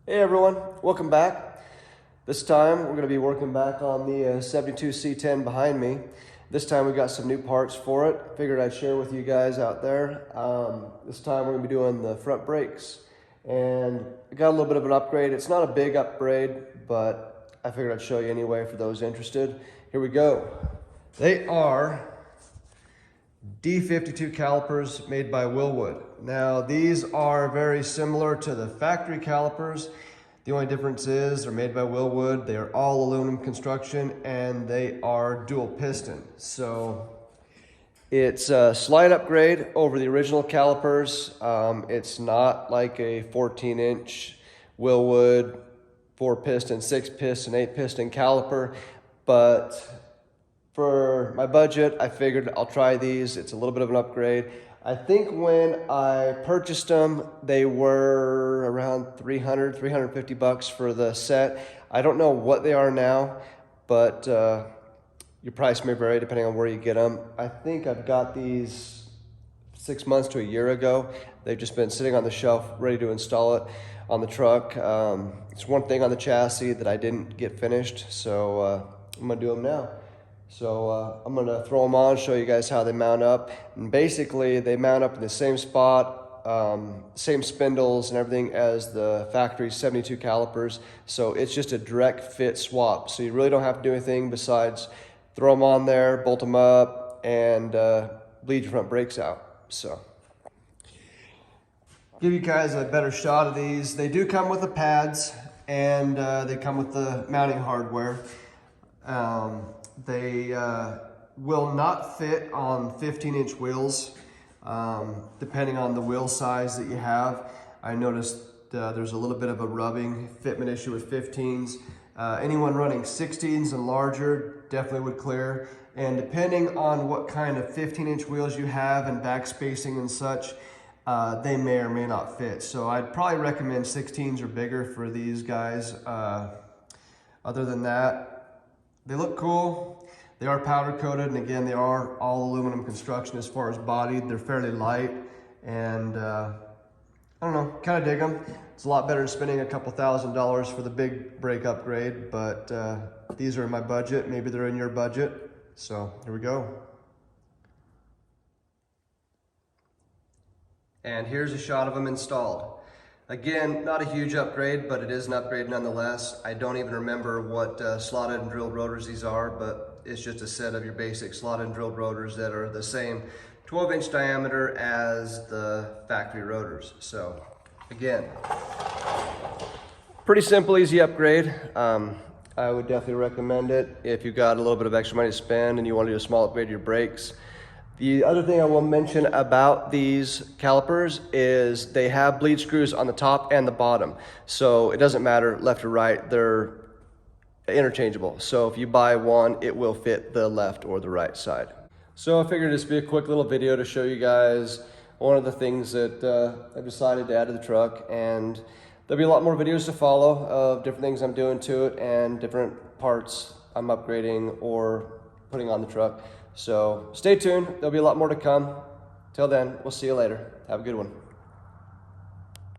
Hey everyone, welcome back. This time we're going to be working back on the 72 C10 behind me. This time we got some new parts for it. Figured I'd share with you guys out there. This time we're going to be doing the front brakes. And I got a little bit of an upgrade. It's not a big upgrade, but I figured I'd show you anyway for those interested. Here we go. They are D52 calipers made by Wilwood. Now these are very similar to the factory calipers. The only difference is they're made by Wilwood. They are all aluminum construction and they are dual piston. So it's a slight upgrade over the original calipers. It's not like a 14-inch Wilwood 4-piston, 6-piston, 8-piston caliper, but for my budget, I figured I'll try these. It's a little bit of an upgrade. I think when I purchased them, they were around $350 for the set. I don't know what they are now, but your price may vary depending on where you get them. I think I've got these 6 months to a year ago. They've just been sitting on the shelf, ready to install it on the truck. It's one thing on the chassis that I didn't get finished, so I'm gonna do them now. So I'm gonna throw them on, show you guys how they mount up. And basically they mount up in the same spot, same spindles and everything as the factory 72 calipers. So it's just a direct fit swap. So you really don't have to do anything besides throw them on there, bolt them up, and bleed your front brakes out. So give you guys a better shot of these. They do come with the pads and they come with the mounting hardware. They will not fit on 15-inch wheels, depending on the wheel size that you have. I noticed there's a little bit of a rubbing fitment issue with 15s. Anyone running 16s and larger definitely would clear. And depending on what kind of 15-inch wheels you have and back spacing and such, they may or may not fit. So I'd probably recommend 16s or bigger for these guys. Other than that, they look cool. They are powder coated, and again, they are all aluminum construction as far as body. They're fairly light, and I don't know, kind of dig them. It's a lot better than spending a couple $1,000s for the big brake upgrade, but these are in my budget. Maybe they're in your budget. So here we go. And here's a shot of them installed. Again, not a huge upgrade, but it is an upgrade nonetheless. I don't even remember what slotted and drilled rotors these are, but it's just a set of your basic slotted and drilled rotors that are the same 12-inch diameter as the factory rotors. So again, pretty simple, easy upgrade. I would definitely recommend it if you've got a little bit of extra money to spend and you want to do a small upgrade to your brakes. The other thing I will mention about these calipers is they have bleed screws on the top and the bottom. So it doesn't matter left or right, they're interchangeable. So if you buy one, it will fit the left or the right side. So I figured this would be a quick little video to show you guys one of the things that I've decided to add to the truck. And there'll be a lot more videos to follow of different things I'm doing to it and different parts I'm upgrading or putting on the truck. So stay tuned, there'll be a lot more to come. Till then, we'll see you later. Have a good one.